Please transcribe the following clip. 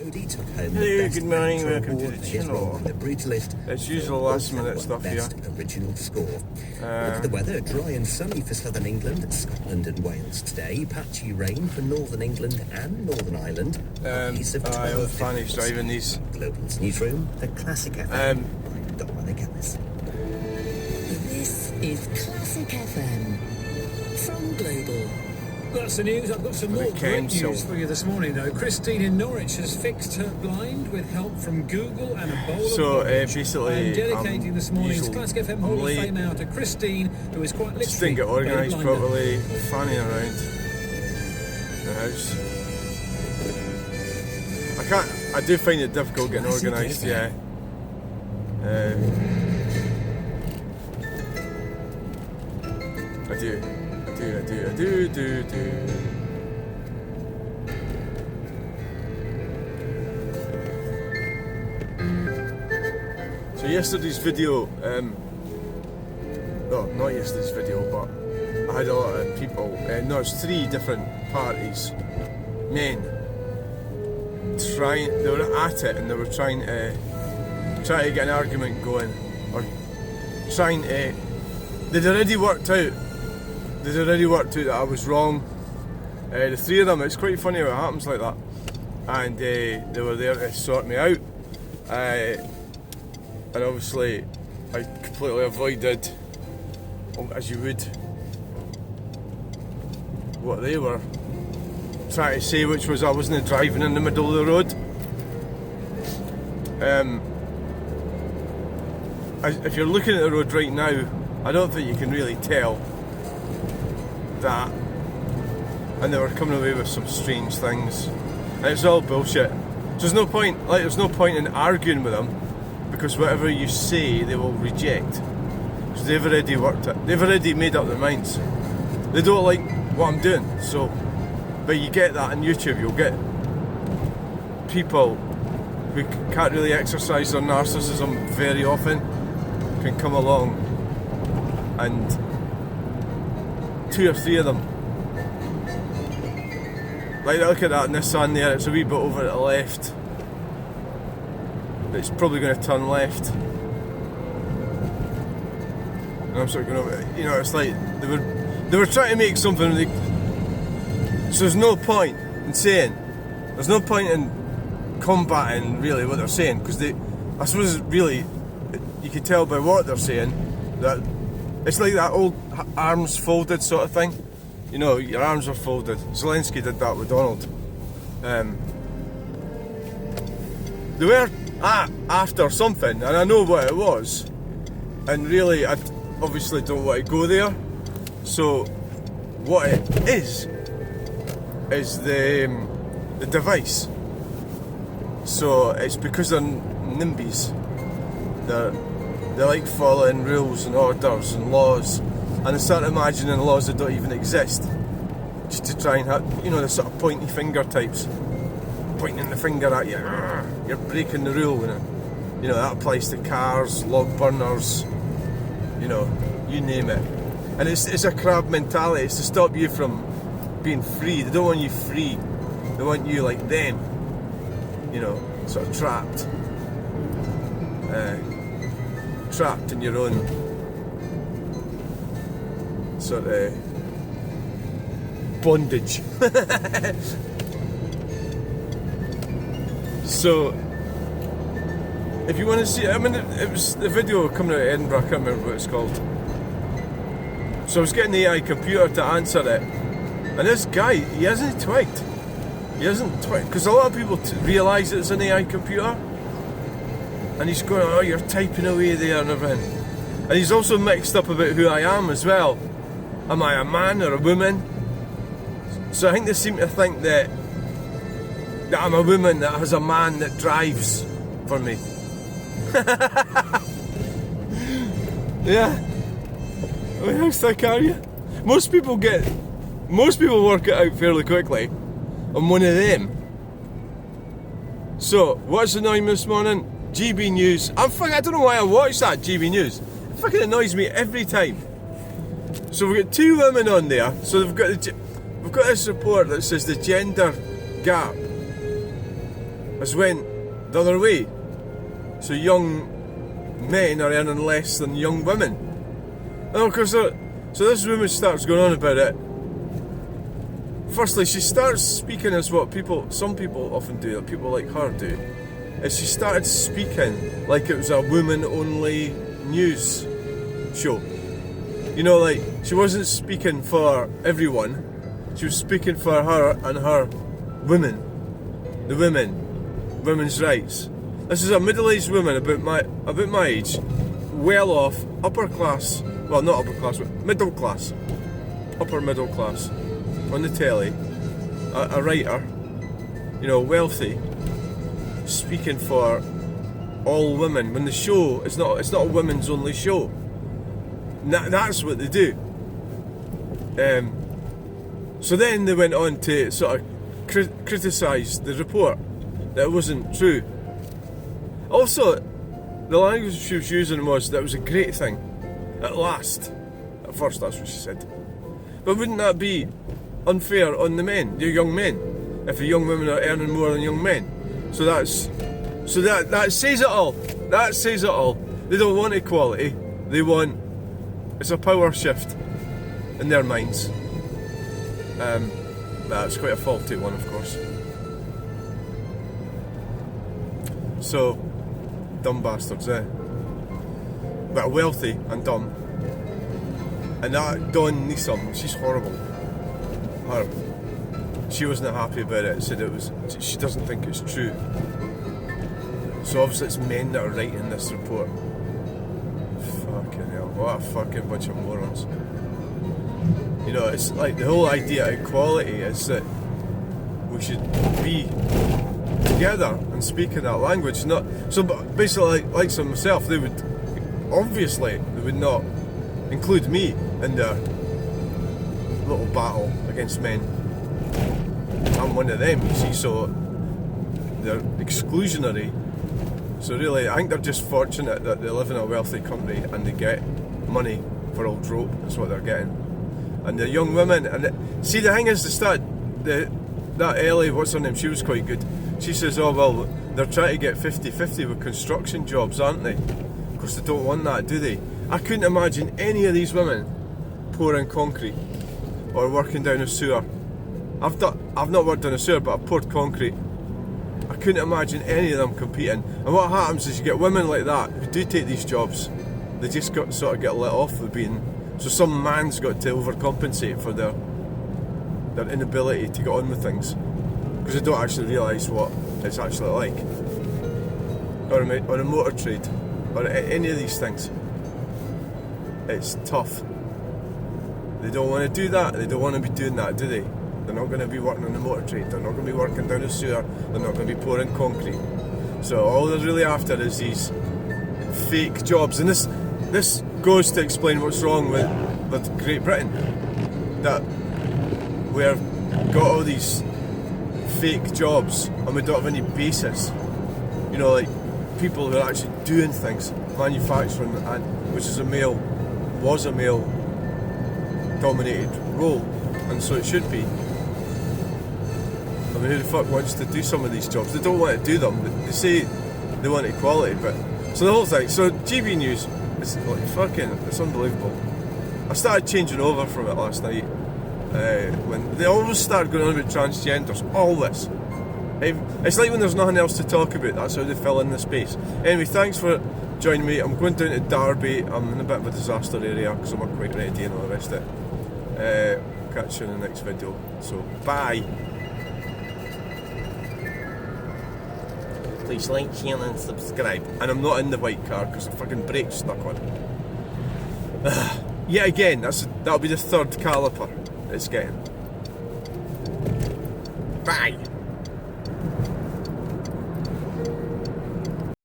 Jodie took home Hey, the Best good morning, Actor welcome to award the for his channel. role in The Brutalist. As usual, last minute stuff here. Best Original Score. Look at the weather, dry and sunny for southern England, Scotland and Wales today. Patchy rain for northern England and Northern Ireland. The Fanny's driving these. Global's newsroom, the Classic FM. Dominic Ellis. This is Classic FM from Global. That's the news. I've got some more great news for you this morning, though. Christine in Norwich has fixed her blind with help from Google and a bowl of porridge. Basically, I'm dedicating this morning's Classic FM Hall of Fame out to Christine, who is quite literally just didn't get organised properly, fanning around the house. I do find it difficult getting organised, yeah. I do. So yesterday's video, no, not yesterday's video, but I had a lot of people, no, it's 3 different parties, men, they were at it and they were trying to get an argument going, or they'd already worked out that I was wrong. The 3 of them, it's quite funny how it happens like that, and they were there to sort me out, and obviously I completely avoided, as you would, what they were trying to say, which was I wasn't driving in the middle of the road. If you're looking at the road right now, I don't think you can really tell that, and they were coming away with some strange things, and it's all bullshit. So there's no point in arguing with them, because whatever you say they will reject, because they've already worked it, they've already made up their minds, they don't like what I'm doing. So, but you get that on YouTube, you'll get people who can't really exercise their narcissism very often can come along, and 2 or 3 of them, like, look at that Nissan there, it's a wee bit over to the left, it's probably going to turn left, and I'm sort of going over, you know, it's like they were trying to make something, so there's no point in saying, there's no point in combating really what they're saying, because I suppose really you can tell by what they're saying that it's like that old arms folded sort of thing. You know, your arms are folded. Zelensky did that with Donald. They were after something, and I know what it was. And really, I obviously don't want to go there. So, what it is the device. So it's because they're NIMBYs. They like following rules and orders and laws, and they start imagining laws that don't even exist, just to try and have, you know, the sort of pointy finger types, pointing the finger at you, you're breaking the rule, you know, that applies to cars, log burners, you know, you name it. And it's a crab mentality, it's to stop you from being free. They don't want you free, they want you like them, you know, sort of trapped in your own sort of bondage. So, if you want to see, I mean, it was the video coming out of Edinburgh, I can't remember what it's called. So I was getting the AI computer to answer it, and this guy, he hasn't twigged, because a lot of people realise it's an AI computer. And he's going, oh, you're typing away there and everything. And he's also mixed up about who I am as well. Am I a man or a woman? So I think they seem to think that I'm a woman that has a man that drives for me. Yeah. I mean, how sick are you? Most people work it out fairly quickly. I'm one of them. So, what's annoying me this morning? GB News. I don't know why I watch that GB News. It fucking annoys me every time. So we've got 2 women on there. So we've got this report that says the gender gap has went the other way. So young men are earning less than young women. And of course, so this woman starts going on about it. Firstly, she starts speaking as what some people often do, people like her do, is she started speaking like it was a woman-only news show. You know, like, she wasn't speaking for everyone, she was speaking for her and her women. The women's rights. This is a middle-aged woman about my age, well off, upper class, well not upper class, but middle class, upper middle class, on the telly, a writer, you know, wealthy, speaking for all women when the show is not a women's only show. That's what they do. So then they went on to sort of criticise the report, that it wasn't true. Also, the language she was using was that it was a great thing, at last. At first, that's what she said. But wouldn't that be unfair on the men, the young men, if the young women are earning more than young men? So that says it all. That says it all. They don't want equality. They want, it's a power shift in their minds. That's quite a faulty one, of course. So, dumb bastards, eh? But wealthy and dumb. And that Dawn Neeson, she's horrible. She wasn't happy about it. Said she doesn't think it's true. So obviously it's men that are writing this report. Fucking hell, what a fucking bunch of morons. You know, it's like the whole idea of equality is that we should be together and speak in that language. Not so, basically, like myself, they would not include me in their little battle against men. I'm one of them, you see, so they're exclusionary. So really, I think they're just fortunate that they live in a wealthy country and they get money for old rope. That's what they're getting. And the young women, see, the thing is, that Ellie, what's her name? She was quite good. She says, "Oh well, they're trying to get 50-50 with construction jobs, aren't they? Of course, they don't want that, do they?" I couldn't imagine any of these women pouring concrete or working down a sewer. I've not worked down a sewer, but I've poured concrete. I couldn't imagine any of them competing. And what happens is you get women like that who do take these jobs. They just sort of get let off with being. So some man's got to overcompensate for their inability to get on with things, because they don't actually realise what it's actually like, or a motor trade, or any of these things. It's tough. They don't want to do that. They don't want to be doing that, do they? They're not going to be working on the motor trade. They're not going to be working down a sewer. They're not going to be pouring concrete. So all they're really after is these fake jobs. And this goes to explain what's wrong with Great Britain. That we've got all these fake jobs and we don't have any basis. You know, like people who are actually doing things, manufacturing, and which was a male dominated role, and so it should be. I mean, who the fuck wants to do some of these jobs? They don't want to do them. They say they want equality, but so the whole thing. So GB News, it's like fucking, it's unbelievable. I started changing over from it last night when they always start going on about transgenders. Always. It's like when there's nothing else to talk about. That's how they fill in the space. Anyway, thanks for joining me. I'm going down to Derby. I'm in a bit of a disaster area because I'm not quite ready and all the rest of it. Catch you in the next video. So, bye. Please like, share and subscribe. And I'm not in the white car because the fucking brake's stuck on. Yet again, that'll be the third caliper it's getting. Bye.